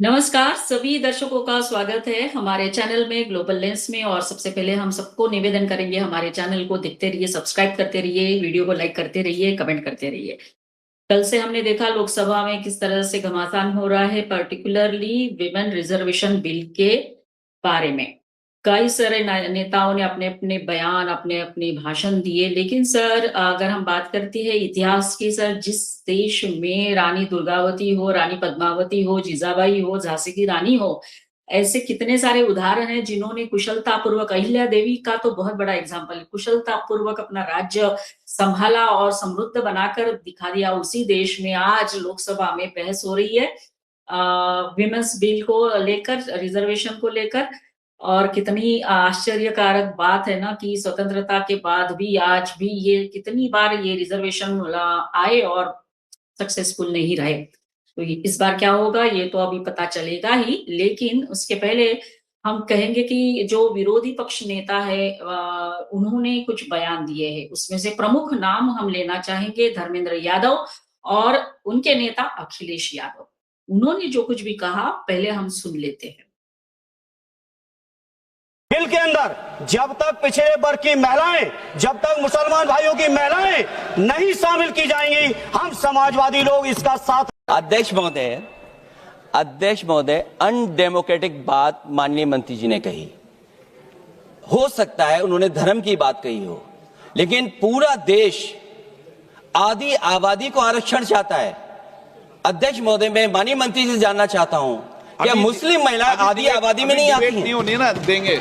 नमस्कार सभी दर्शकों का स्वागत है हमारे चैनल में ग्लोबल लेंस में। और सबसे पहले हम सबको निवेदन करेंगे, हमारे चैनल को देखते रहिए, सब्सक्राइब करते रहिए, वीडियो को लाइक करते रहिए, कमेंट करते रहिए। कल से हमने देखा लोकसभा में किस तरह से घमासान हो रहा है, पर्टिकुलरली विमेन रिजर्वेशन बिल के बारे में। कई सारे नेताओं ने अपने अपने बयान, अपने अपने भाषण दिए, लेकिन सर अगर हम बात करते हैं इतिहास की, सर जिस देश में रानी दुर्गावती हो, रानी पद्मावती हो, जीजाबाई हो, झांसी की रानी हो, ऐसे कितने सारे उदाहरण हैं जिन्होंने कुशलता पूर्वक, अहिल्या देवी का तो बहुत बड़ा एग्जाम्पल है, कुशलता पूर्वक अपना राज्य संभाला और समृद्ध बनाकर दिखा दिया। उसी देश में आज लोकसभा में बहस हो रही है विमेंस बिल को लेकर, रिजर्वेशन को लेकर। और कितनी आश्चर्यकारक बात है ना कि स्वतंत्रता के बाद भी आज भी ये कितनी बार ये रिजर्वेशन आए और सक्सेसफुल नहीं रहे। तो इस बार क्या होगा ये तो अभी पता चलेगा ही, लेकिन उसके पहले हम कहेंगे कि जो विरोधी पक्ष नेता है उन्होंने कुछ बयान दिए हैं। उसमें से प्रमुख नाम हम लेना चाहेंगे धर्मेंद्र यादव और उनके नेता अखिलेश यादव। उन्होंने जो कुछ भी कहा पहले हम सुन लेते हैं। बिल के अंदर जब तक पिछड़े वर्ग की महिलाएं, जब तक मुसलमान भाइयों की महिलाएं नहीं शामिल की जाएंगी, हम समाजवादी लोग इसका साथ। अध्यक्ष महोदय अनडेमोक्रेटिक बात माननीय मंत्री जी ने कही। हो सकता है उन्होंने धर्म की बात कही हो, लेकिन पूरा देश आदि आबादी को आरक्षण चाहता है। अध्यक्ष महोदय, मैं माननीय मंत्री जी से जानना चाहता हूं क्या मुस्लिम महिला आदि आबादी में नहीं आती नहीं होनी ना देंगे।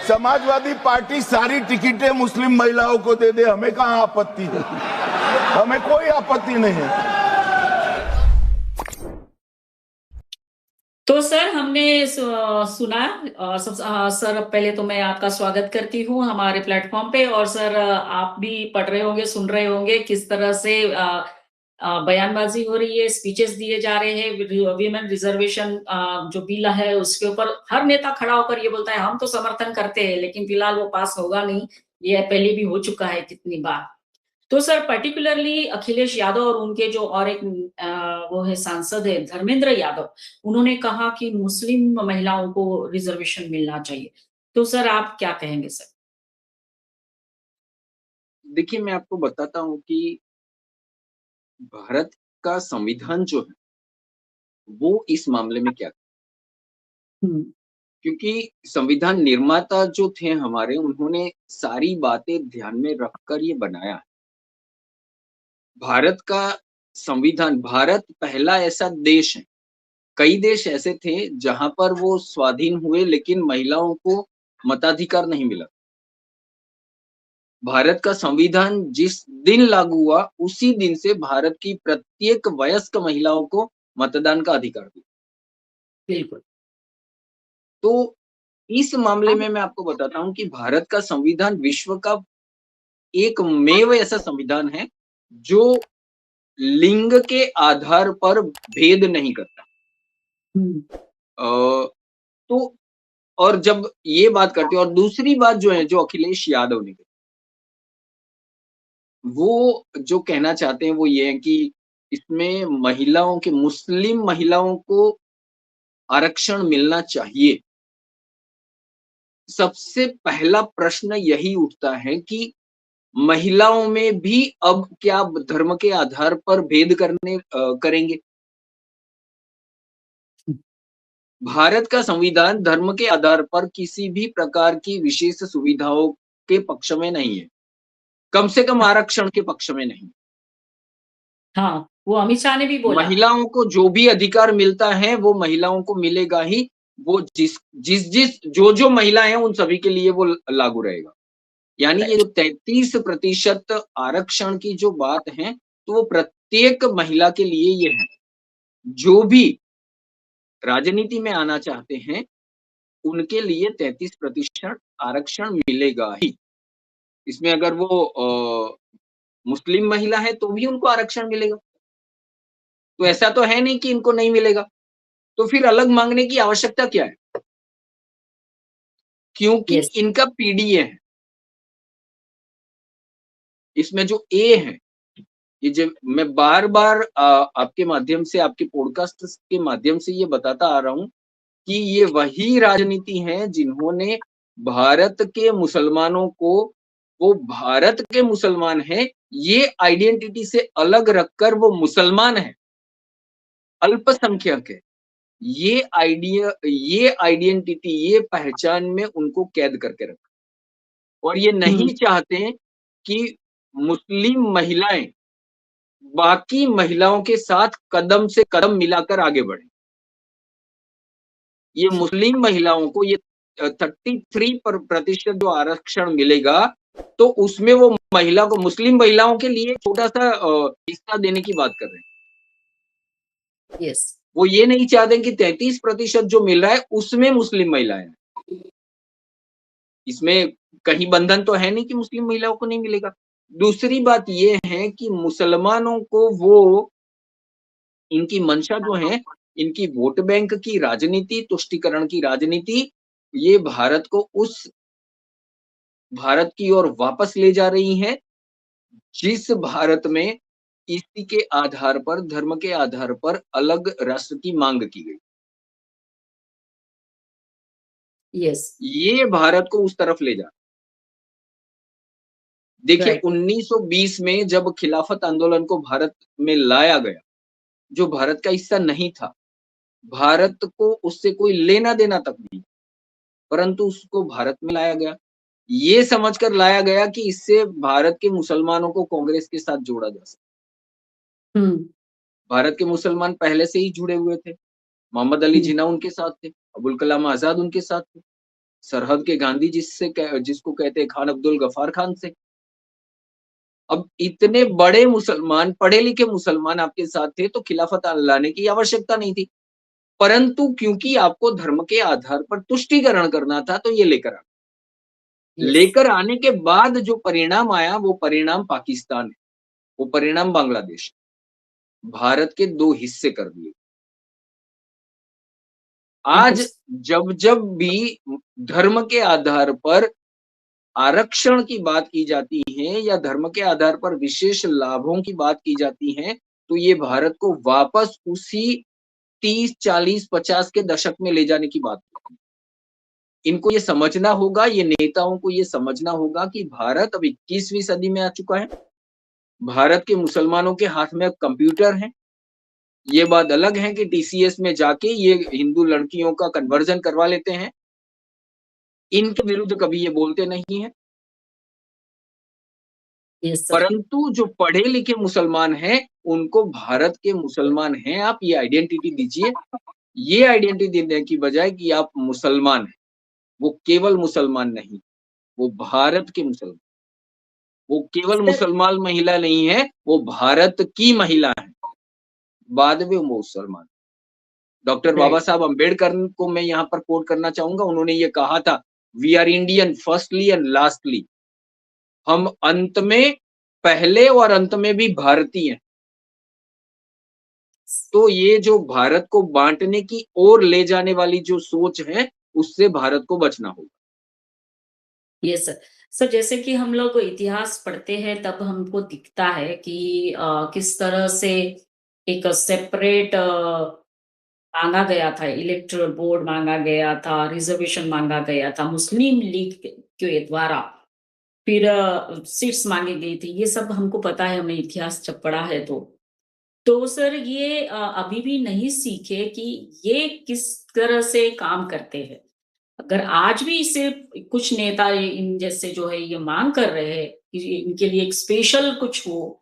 समाजवादी पार्टी सारी टिकटें मुस्लिम महिलाओं को दे दे, हमें कहां आपत्ति है, हमें कोई आपत्ति नहीं है। तो सर हमने सुना। सर पहले तो मैं आपका स्वागत करती हूँ हमारे प्लेटफॉर्म पे। और सर आप भी पढ़ रहे होंगे, सुन रहे होंगे किस तरह से बयानबाजी हो रही है, स्पीचेस दिए जा रहे हैं। वीमेन रिजर्वेशन जो बिल है उसके ऊपर हर नेता खड़ा होकर ये बोलता है हम तो समर्थन करते हैं, लेकिन फिलहाल वो पास होगा नहीं। ये पहले भी हो चुका है कितनी बार। तो सर पर्टिकुलरली अखिलेश यादव और उनके जो और एक वो है सांसद है धर्मेंद्र यादव, उन्होंने कहा कि मुस्लिम महिलाओं को रिजर्वेशन मिलना चाहिए। तो सर आप क्या कहेंगे सर? देखिए, मैं आपको बताता हूँ कि भारत का संविधान जो है, वो इस मामले में क्या, हम्म। क्योंकि संविधान निर्माता जो थे हमारे, उन्होंने सारी बातें ध्यान में रखकर ये बनाया है। भारत का संविधान, भारत पहला ऐसा देश है, कई देश ऐसे थे जहाँ पर वो स्वाधीन हुए लेकिन महिलाओं को मताधिकार नहीं मिला। भारत का संविधान जिस दिन लागू हुआ, उसी दिन से भारत की प्रत्येक वयस्क महिलाओं को मतदान का अधिकार दिया। बिल्कुल। तो इस मामले में मैं आपको बताता हूँ कि भारत का संविधान विश्व का एकमेव ऐसा संविधान है जो लिंग के आधार पर भेद नहीं करता। हम्म। अ, तो और जब ये बात करते हैं, और दूसरी बात जो है, जो अखिलेश यादव ने कही, वो जो कहना चाहते हैं वो ये है कि इसमें महिलाओं के, मुस्लिम महिलाओं को आरक्षण मिलना चाहिए। सबसे पहला प्रश्न यही उठता है कि महिलाओं में भी अब क्या धर्म के आधार पर भेद करेंगे? भारत का संविधान धर्म के आधार पर किसी भी प्रकार की विशेष सुविधाओं के पक्ष में नहीं है, कम से कम आरक्षण के पक्ष में नहीं। हाँ, वो अमित शाह ने भी बोला। महिलाओं को जो भी अधिकार मिलता है वो महिलाओं को मिलेगा ही। वो जो महिला है उन सभी के लिए वो लागू रहेगा। यानी ये जो 33% आरक्षण की जो बात है, तो वो प्रत्येक महिला के लिए ये है। जो भी राजनीति में आना चाहते हैं, उनके लिए 33% आरक्षण मिलेगा ही। इसमें अगर वो मुस्लिम महिला है तो भी उनको आरक्षण मिलेगा। तो ऐसा तो है नहीं कि इनको नहीं मिलेगा। तो फिर अलग मांगने की आवश्यकता क्या है? क्योंकि यस। इनका पीडीए है। इसमें जो ए है, ये जो मैं बार बार आपके माध्यम से, आपके पॉडकास्ट के माध्यम से ये बताता आ रहा हूं कि ये वही राजनीति है जिन्होंने भारत के मुसलमानों को, वो भारत के मुसलमान हैं, ये आइडेंटिटी से अलग रखकर वो मुसलमान है, अल्पसंख्यक है, ये आइडेंटिटी, ये पहचान में उनको कैद करके रखा। और ये नहीं चाहते कि मुस्लिम महिलाएं बाकी महिलाओं के साथ कदम से कदम मिलाकर आगे बढ़े। ये मुस्लिम महिलाओं को ये 33% जो आरक्षण मिलेगा, तो उसमें वो महिला को, मुस्लिम महिलाओं के लिए छोटा सा हिस्सा देने की बात कर रहे हैं। यस, वो ये नहीं चाहते कि 33% जो मिल रहा है उसमें मुस्लिम महिलाएं हैं। इसमें कहीं बंधन तो है नहीं कि मुस्लिम महिलाओं को नहीं मिलेगा। दूसरी बात ये है कि मुसलमानों को वो, इनकी मंशा जो है, इनकी वोट बैंक की राजनीति, तुष्टीकरण की राजनीति, ये भारत को उस भारत की ओर वापस ले जा रही है जिस भारत में इसी के आधार पर, धर्म के आधार पर अलग राष्ट्र की मांग की गई। यस, ये भारत को उस तरफ ले जा, देखिए राइट, 1920 में जब खिलाफत आंदोलन को भारत में लाया गया, जो भारत का हिस्सा नहीं था, भारत को उससे कोई लेना देना तक नहीं, परंतु उसको भारत में लाया गया, ये समझकर लाया गया कि इससे भारत के मुसलमानों को कांग्रेस के साथ जोड़ा जा सकता। भारत के मुसलमान पहले से ही जुड़े हुए थे। मोहम्मद अली जिन्ना उनके साथ थे, अबुल कलाम आजाद उनके साथ थे, सरहद के गांधी जिसको कहते हैं खान अब्दुल गफार खान से। अब इतने बड़े मुसलमान, पढ़े लिखे मुसलमान आपके साथ थे, तो खिलाफत लाने की आवश्यकता नहीं थी, परंतु क्योंकि आपको धर्म के आधार पर तुष्टीकरण करना था, तो ये लेकर आ, लेकर आने के बाद जो परिणाम आया, वो परिणाम पाकिस्तान है, वो परिणाम बांग्लादेश, भारत के 2 हिस्से कर दिए। आज जब जब भी धर्म के आधार पर आरक्षण की बात की जाती है या धर्म के आधार पर विशेष लाभों की बात की जाती है, तो ये भारत को वापस उसी 30, 40, 50 के दशक में ले जाने की बात है। इनको ये समझना होगा, ये नेताओं को ये समझना होगा कि भारत अब 21वीं सदी में आ चुका है। भारत के मुसलमानों के हाथ में कंप्यूटर है। ये बात अलग है कि टीसीएस में जाके ये हिंदू लड़कियों का कन्वर्जन करवा लेते हैं। इनके विरुद्ध कभी ये बोलते नहीं है। परंतु जो पढ़े लिखे मुसलमान हैं, उनको भारत के मुसलमान हैं आप ये आइडेंटिटी दीजिए। ये आइडेंटिटी देने की बजाय कि आप मुसलमान हैं, वो केवल मुसलमान नहीं, वो भारत के मुसलमान, वो केवल मुसलमान महिला नहीं है, वो भारत की महिला है, बाद में वो मुसलमान। डॉक्टर बाबा साहब अम्बेडकर को मैं यहाँ पर कोट करना चाहूंगा। उन्होंने ये कहा था, we are Indian firstly and lastly, हम अंत में, पहले और अंत में भी भारतीय हैं। तो ये जो भारत को बांटने की ओर ले जाने वाली जो सोच है, उससे भारत को बचना होगा। Yes sir. सर, जैसे कि हम लोग इतिहास पढ़ते हैं तब हमको दिखता है कि किस तरह से एक सेपरेट मांगा गया था, इलेक्टोरल बोर्ड मांगा गया था, रिजर्वेशन मांगा गया था मुस्लिम लीग के द्वारा, फिर सीट्स मांगी गई थी। ये सब हमको पता है, हमने इतिहास जब पढ़ा है तो सर ये अभी भी नहीं सीखे कि ये किस तरह से काम करते हैं। अगर आज भी इसे कुछ नेता इन जैसे जो है ये मांग कर रहे हैं कि इनके लिए एक स्पेशल कुछ हो,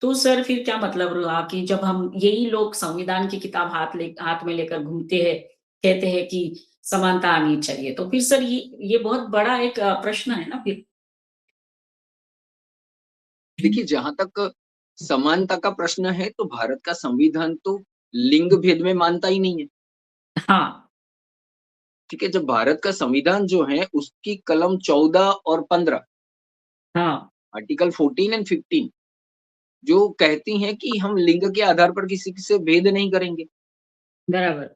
तो सर फिर क्या मतलब रहा कि जब हम यही लोग संविधान की किताब हाथ में लेकर घूमते हैं, कहते हैं कि समानता आनी चाहिए, तो फिर सर ये बहुत बड़ा एक प्रश्न है ना फिर। देखिए, जहां तक समानता का प्रश्न है, तो भारत का संविधान तो लिंग भेद में मानता ही नहीं है। हाँ, ठीक है, जब भारत का संविधान जो है उसकी कलम 14 और 15, हाँ, आर्टिकल 14 एंड 15 जो कहती हैं कि हम लिंग के आधार पर किसी से भेद नहीं करेंगे। बराबर।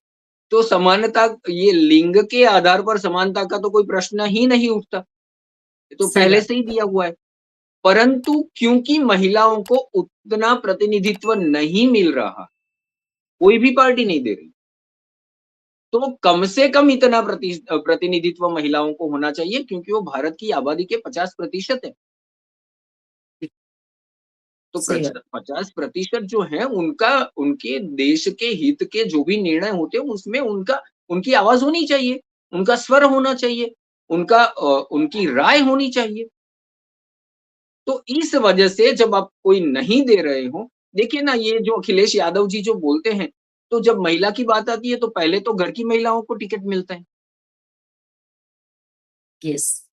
तो समानता, ये लिंग के आधार पर समानता का तो कोई प्रश्न ही नहीं उठता, ये तो सही पहले बात। से ही दिया हुआ है। परंतु क्योंकि महिलाओं को उतना प्रतिनिधित्व नहीं मिल रहा, कोई भी पार्टी नहीं दे रही, तो कम से कम इतना प्रतिनिधित्व महिलाओं को होना चाहिए, क्योंकि वो भारत की आबादी के 50% है। तो सही बात। 50% जो है उनका, उनके देश के हित के जो भी निर्णय होते हैं उसमें उनकी आवाज होनी चाहिए, उनका स्वर होना चाहिए, उनकी राय होनी चाहिए। तो इस वजह से जब आप कोई नहीं दे रहे हो, देखिए ना, ये जो अखिलेश यादव जी जो बोलते हैं, तो जब महिला की बात आती है तो पहले तो घर की महिलाओं को टिकट मिलता है। यस।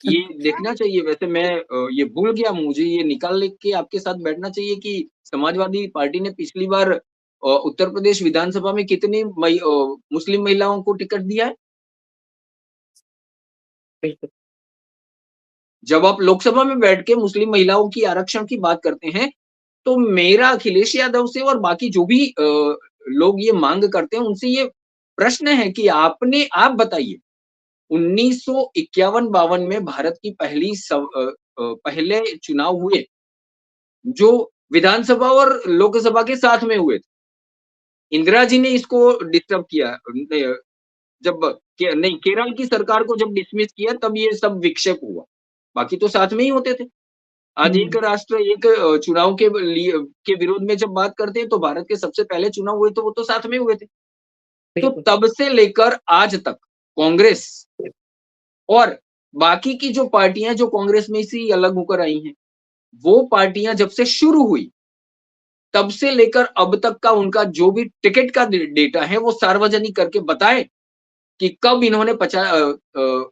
ये देखना चाहिए। वैसे मैं ये भूल गया, मुझे ये निकाल के आपके साथ बैठना चाहिए कि समाजवादी पार्टी ने पिछली बार उत्तर प्रदेश विधानसभा में कितनी मुस्लिम महिलाओं को टिकट दिया है। बिल्कुल। जब आप लोकसभा में बैठ के मुस्लिम महिलाओं की आरक्षण की बात करते हैं, तो मेरा अखिलेश यादव से और बाकी जो भी लोग ये मांग करते हैं उनसे ये प्रश्न है कि आप बताइए, 1951-52 में भारत की पहले चुनाव हुए, जो विधानसभा और लोकसभा के साथ में हुए थे। इंदिरा जी ने इसको डिस्टर्ब किया, जब नहीं, केरल की सरकार को जब डिसमिस किया तब ये सब विक्षेप हुआ, बाकी तो साथ में ही होते थे। आज एक राष्ट्र एक चुनाव के विरोध में जब बात करते हैं तो भारत के सबसे पहले चुनाव हुए तो वो तो साथ में हुए थे। तो बिल्कुल। तब से लेकर आज तक कांग्रेस और बाकी की जो पार्टियां जो कांग्रेस में से अलग होकर आई हैं, वो पार्टियां जब से शुरू हुई तब से लेकर अब तक का उनका जो भी टिकट का डेटा है वो सार्वजनिक करके बताए कि कब इन्होंने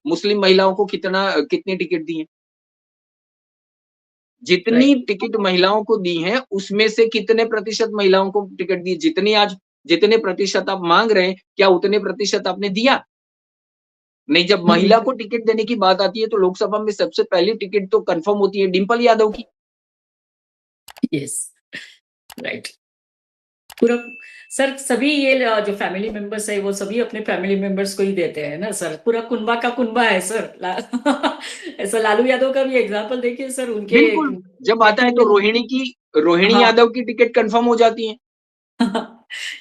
मुस्लिम महिलाओं को कितनी टिकट दी है। जितनी टिकट महिलाओं को दी है उसमें से कितने प्रतिशत महिलाओं को टिकट दी, जितने प्रतिशत आप मांग रहे हैं, क्या उतने प्रतिशत आपने दिया? नहीं, जब महिला को टिकट देने की बात आती है तो लोकसभा में सबसे पहली टिकट तो कंफर्म होती है डिंपल यादव की। यस। राइट। पूरा सर, सभी ये जो फैमिली मेंबर्स है वो सभी अपने फैमिली मेंबर्स को ही देते हैं ना सर, पूरा कुनबा का कुनबा है सर। ऐसा लालू यादव का भी एग्जांपल देखिए सर, उनके बिल्कुल, जब आता है तो रोहिणी हाँ। यादव की टिकट कंफर्म हो जाती है।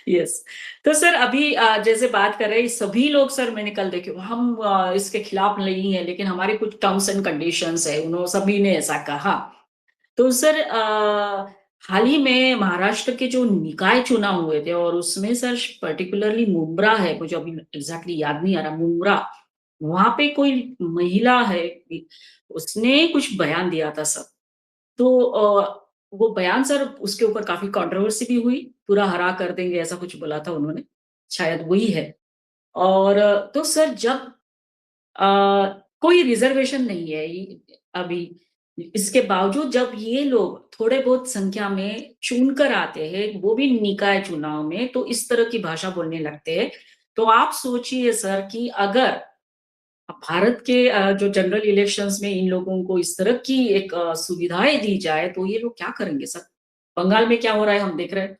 यस। तो सर अभी जैसे बात कर रहे हैं सभी लोग, सर मैंने कल देखे, हम इसके खिलाफ नहीं है, लेकिन हमारे कुछ टर्म्स एंड कंडीशंस है, उन्होंने सभी ने ऐसा कहा। तो सर हाल ही में महाराष्ट्र के जो निकाय चुनाव हुए थे और उसमें सर पर्टिकुलरली मुंब्रा है, मुझे अभी एग्जैक्टली याद नहीं आ रहा, मुंब्रा, वहां पे कोई महिला है, उसने कुछ बयान दिया था सर। तो वो बयान सर, उसके ऊपर काफी कंट्रोवर्सी भी हुई, पूरा हरा कर देंगे ऐसा कुछ बोला था उन्होंने, शायद वही है। और तो सर जब अ, कोई रिजर्वेशन नहीं है अभी, इसके बावजूद जब ये लोग थोड़े बहुत संख्या में चुनकर आते हैं, वो भी निकाय चुनाव में, तो इस तरह की भाषा बोलने लगते हैं। तो आप सोचिए सर कि अगर भारत के जो जनरल इलेक्शंस में इन लोगों को इस तरह की एक सुविधाएं दी जाए तो ये लोग क्या करेंगे सर? बंगाल में क्या हो रहा है हम देख रहे हैं।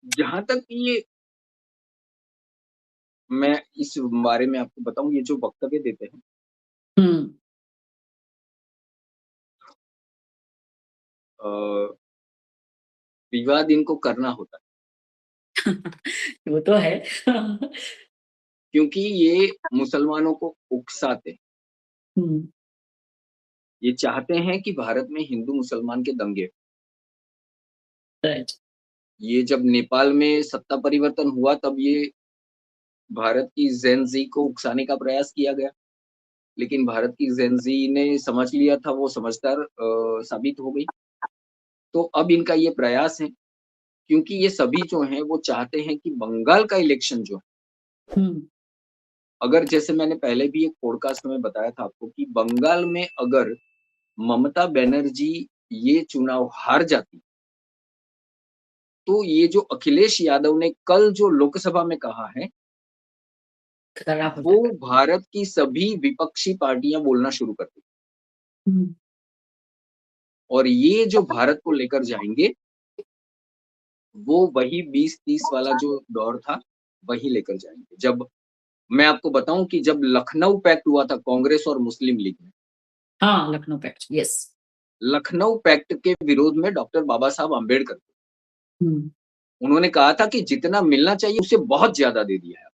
जहां तक ये, मैं इस बारे में आपको बताऊं, ये जो वक्तव्य देते हैं, हम्म। विवाद इनको करना होता है, वो तो है। क्योंकि ये मुसलमानों को उकसाते हैं। हम्म। ये चाहते हैं कि भारत में हिंदू मुसलमान के दंगे। राइट। ये जब नेपाल में सत्ता परिवर्तन हुआ तब ये भारत की जेन जी को उकसाने का प्रयास किया गया, लेकिन भारत की जेन जी ने समझ लिया था, वो समझदार साबित हो गई। तो अब इनका ये प्रयास है, क्योंकि ये सभी जो हैं वो चाहते हैं कि बंगाल का इलेक्शन जो है, हम्म। अगर जैसे मैंने पहले भी एक पॉडकास्ट में बताया था आपको कि बंगाल में अगर ममता बनर्जी ये चुनाव हार जाती, तो ये जो अखिलेश यादव ने कल जो लोकसभा में कहा है, खतरनाक हो वो जाएगा। भारत की सभी विपक्षी पार्टियां बोलना शुरू कर दी, हम्म। और ये जो भारत को लेकर जाएंगे वो वही 20-30 वाला जो दौर था वही लेकर जाएंगे। जब मैं आपको बताऊं कि जब लखनऊ पैक्ट हुआ था कांग्रेस और मुस्लिम लीग में, हाँ, Lucknow pact, yes. Lucknow pact के विरोध में डॉक्टर बाबा साहब अम्बेडकर, उन्होंने कहा था कि जितना मिलना चाहिए उससे बहुत ज्यादा दे दिया है।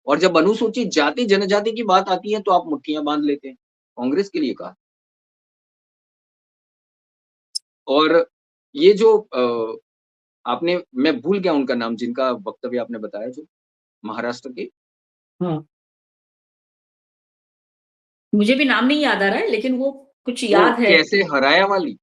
और जब अनुसूचित जाति जनजाति की बात आती है तो आप मुट्ठियां बांध लेते हैं, कांग्रेस के लिए कहा। और ये जो आपने, मैं भूल गया उनका नाम जिनका वक्तव्य आपने बताया, जो महाराष्ट्र के, हाँ, मुझे भी नाम नहीं याद आ रहा है, लेकिन वो कुछ वो याद है। कैसे हराया वाली,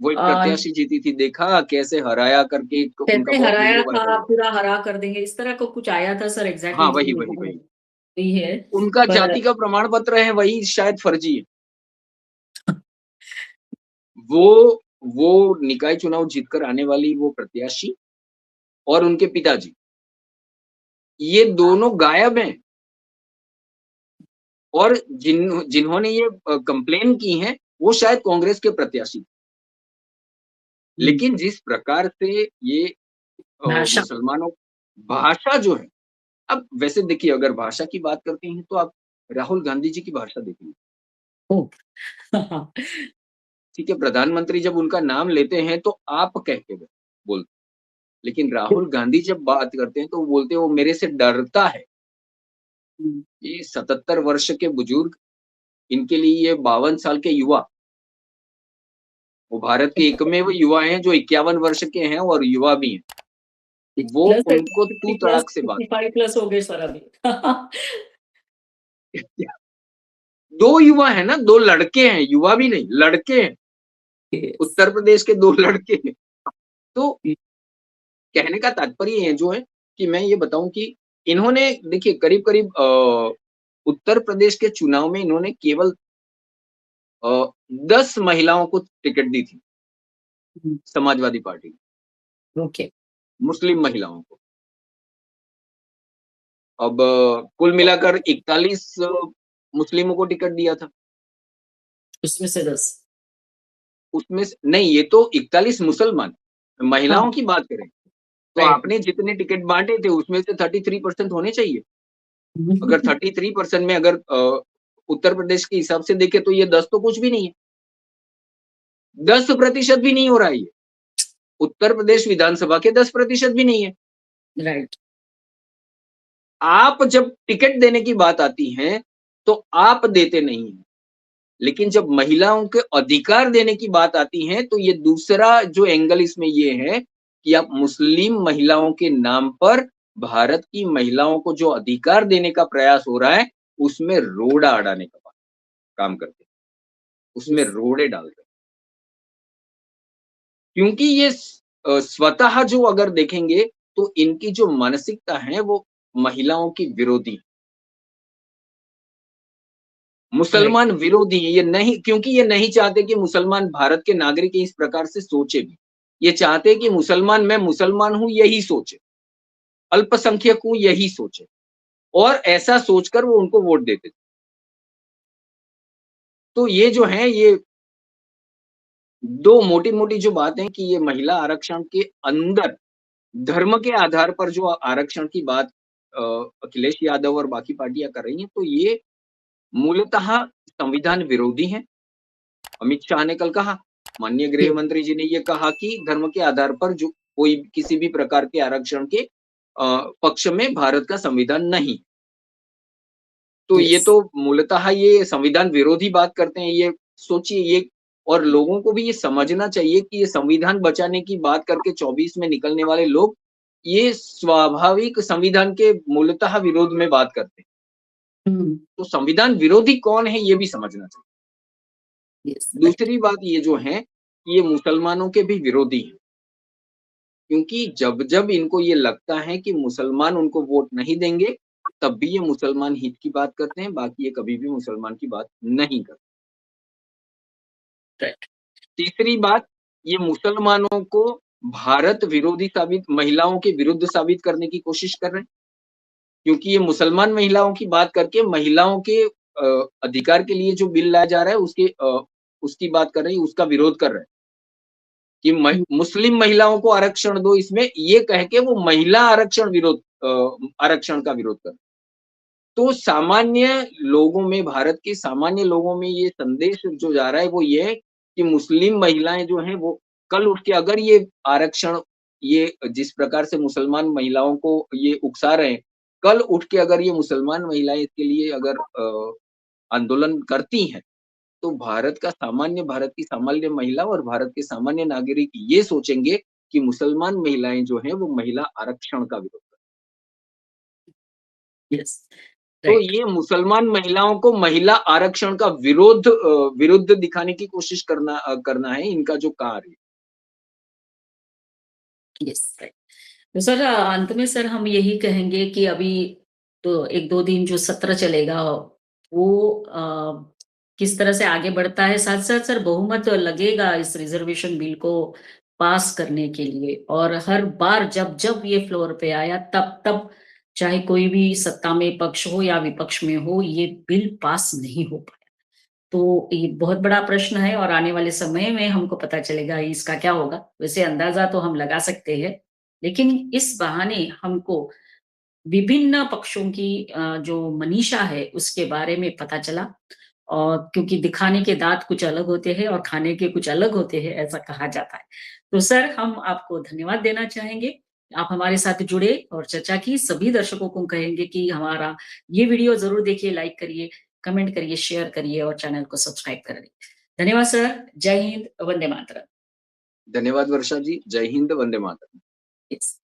वो एक आ, प्रत्याशी जीती थी, देखा कैसे हराया करके उनका कैसे बहुत हराया वीडियो वायरल था, हुआ। पूरा हरा कर देंगे, इस तरह का कुछ आया था सर, एग्जैक्टली हाँ, मुझे वही भी वही याद वही नहीं है। उनका पर जाति का प्रमाण पत्र है, वही शायद फर्जी है। वो निकाय चुनाव जीतकर आने वाली वो प्रत्याशी और उनके पिताजी, ये दोनों गायब हैं। और जिन्होंने ये कंप्लेन की है वो शायद कांग्रेस के प्रत्याशी। लेकिन जिस प्रकार से ये भाषा। मुसलमानों, भाषा जो है, अब वैसे देखिए अगर भाषा की बात करते हैं तो आप राहुल गांधी जी की भाषा देखिए, ओ, ठीक है, प्रधानमंत्री जब उनका नाम लेते हैं तो आप कह के बोलते, लेकिन राहुल गांधी जब बात करते हैं तो वो बोलते हैं वो मेरे से डरता है। ये 77 वर्ष के बुजुर्ग, इनके लिए ये 52 साल के युवा, वो भारत के एकमेव युवा हैं जो 51 वर्ष के हैं और युवा भी हैं। वो प्लस उनको तू प्लस तड़ाक से बात 55 प्लस हो गए सर अभी। दो युवा है ना, दो लड़के हैं, युवा भी नहीं, लड़के हैं, Yes. उत्तर प्रदेश के दो लड़के हैं। तो कहने का तात्पर्य ये जो है कि मैं ये बताऊं कि इन्होंने देखिए करीब करीब उत्तर प्रदेश के चुनाव में इन्होंने केवल 10 महिलाओं को टिकट दी थी, समाजवादी पार्टी ने, ओके। मुस्लिम महिलाओं को। अब कुल मिलाकर 41 मुस्लिमों को टिकट दिया था, उसमें से 10। उसमें से नहीं, ये तो 41 मुसलमान, महिलाओं हाँ, की बात करें तो राइट। आपने जितने टिकट बांटे थे उसमें से 33% होने चाहिए। अगर 33% में अगर उत्तर प्रदेश के हिसाब से देखे तो ये 10 तो कुछ भी नहीं है, 10% भी नहीं हो रहा है ये, उत्तर प्रदेश विधानसभा के 10% भी नहीं है। राइट। आप जब टिकट देने की बात आती है तो आप देते नहीं हैं, लेकिन जब महिलाओं के अधिकार देने की बात आती है तो ये दूसरा जो एंगल इसमें ये है कि आप मुस्लिम महिलाओं के नाम पर भारत की महिलाओं को जो अधिकार देने का प्रयास हो रहा है उसमें रोड़ा अड़ाने का काम करते हैं, उसमें रोड़े डालते हैं। क्योंकि ये स्वतः जो अगर देखेंगे तो इनकी जो मानसिकता है वो महिलाओं की विरोधी, राइट। मुसलमान विरोधी है। ये नहीं, क्योंकि ये नहीं चाहते कि मुसलमान भारत के नागरिक इस प्रकार से सोचे भी। ये चाहते हैं कि मुसलमान, मैं मुसलमान हूं यही सोचे, अल्पसंख्यक हूं यही सोचे, और ऐसा सोचकर वो उनको वोट देते थे। तो ये जो है ये दो मोटी मोटी जो बातें कि ये महिला आरक्षण के अंदर धर्म के आधार पर जो आरक्षण की बात अखिलेश यादव और बाकी पार्टियां कर रही हैं, तो ये मूलतः संविधान विरोधी है। अमित शाह ने कल कहा, माननीय गृह मंत्री जी ने ये कहा कि धर्म के आधार पर जो कोई किसी भी प्रकार के आरक्षण के पक्ष में भारत का संविधान नहीं। तो ये यस। तो मूलतः ये संविधान विरोधी बात करते हैं। ये सोचिए, ये और लोगों को भी ये समझना चाहिए कि ये संविधान बचाने की बात करके 24 में निकलने वाले लोग ये स्वाभाविक संविधान के मूलतः विरोध में बात करते हैं। तो संविधान विरोधी कौन है ये भी समझना चाहिए। यस। दूसरी बात ये जो है, ये मुसलमानों के भी विरोधी हैं, क्योंकि जब जब इनको ये लगता है कि मुसलमान उनको वोट नहीं देंगे तब भी ये मुसलमान हित की बात करते हैं, बाकी ये कभी भी मुसलमान की बात नहीं करते। राइट। तीसरी बात, ये मुसलमानों को भारत विरोधी साबित, महिलाओं के विरुद्ध साबित करने की कोशिश कर रहे हैं, क्योंकि ये मुसलमान महिलाओं की बात करके महिलाओं के अधिकार के लिए जो बिल लाया जा रहा है उसकी बात कर रही है, उसका विरोध कर रहे हैं कि मुस्लिम महिलाओं को आरक्षण दो, इसमें ये कह के वो महिला आरक्षण विरोध आरक्षण का विरोध कर। तो सामान्य लोगों में, भारत के सामान्य लोगों में ये संदेश जो जा रहा है वो ये है कि मुस्लिम महिलाएं जो हैं वो कल उठ के अगर ये आरक्षण, ये जिस प्रकार से मुसलमान महिलाओं को ये उकसा रहे हैं, कल उठ के अगर ये मुसलमान महिलाएं इसके लिए अगर आंदोलन करती हैं, तो भारत की सामान्य महिला और भारत के सामान्य नागरिक ये सोचेंगे कि मुसलमान महिलाएं जो हैं वो महिला आरक्षण का विरोध कर। यस, तो राइट। ये मुसलमान महिलाओं को महिला आरक्षण का विरुद्ध दिखाने की कोशिश करना है इनका जो कार्य है। Yes, right. तो सर अंत में सर हम यही कहेंगे कि अभी तो 1-2 दिन जो सत्र चलेगा वो किस तरह से आगे बढ़ता है, साथ-साथ सर बहुमत लगेगा इस रिजर्वेशन बिल को पास करने के लिए, और हर बार जब ये फ्लोर पे आया तब चाहे कोई भी सत्ता में पक्ष हो या विपक्ष में हो, ये बिल पास नहीं हो पाया। तो ये बहुत बड़ा प्रश्न है और आने वाले समय में हमको पता चलेगा इसका क्या होगा। वैसे अंदाज़ा तो हम लगा सकते हैं, लेकिन इस बहाने हमको विभिन्न पक्षों की जो मनीषा है उसके बारे में पता चला, और क्योंकि दिखाने के दाँत कुछ अलग होते हैं और खाने के कुछ अलग होते हैं, ऐसा कहा जाता है। तो सर हम आपको धन्यवाद देना चाहेंगे। आप हमारे साथ जुड़े और चर्चा की। सभी दर्शकों को कहेंगे कि हमारा ये वीडियो ज़रूर देखिए, लाइक करिए, कमेंट करिए, शेयर करिए और चैनल को सब्सक्राइब करिए। धन्यवाद सर। जय हिंद, वंदे मातरम। धन्यवाद वर्षा जी। जय हिंद, वंदे मातरम। यस।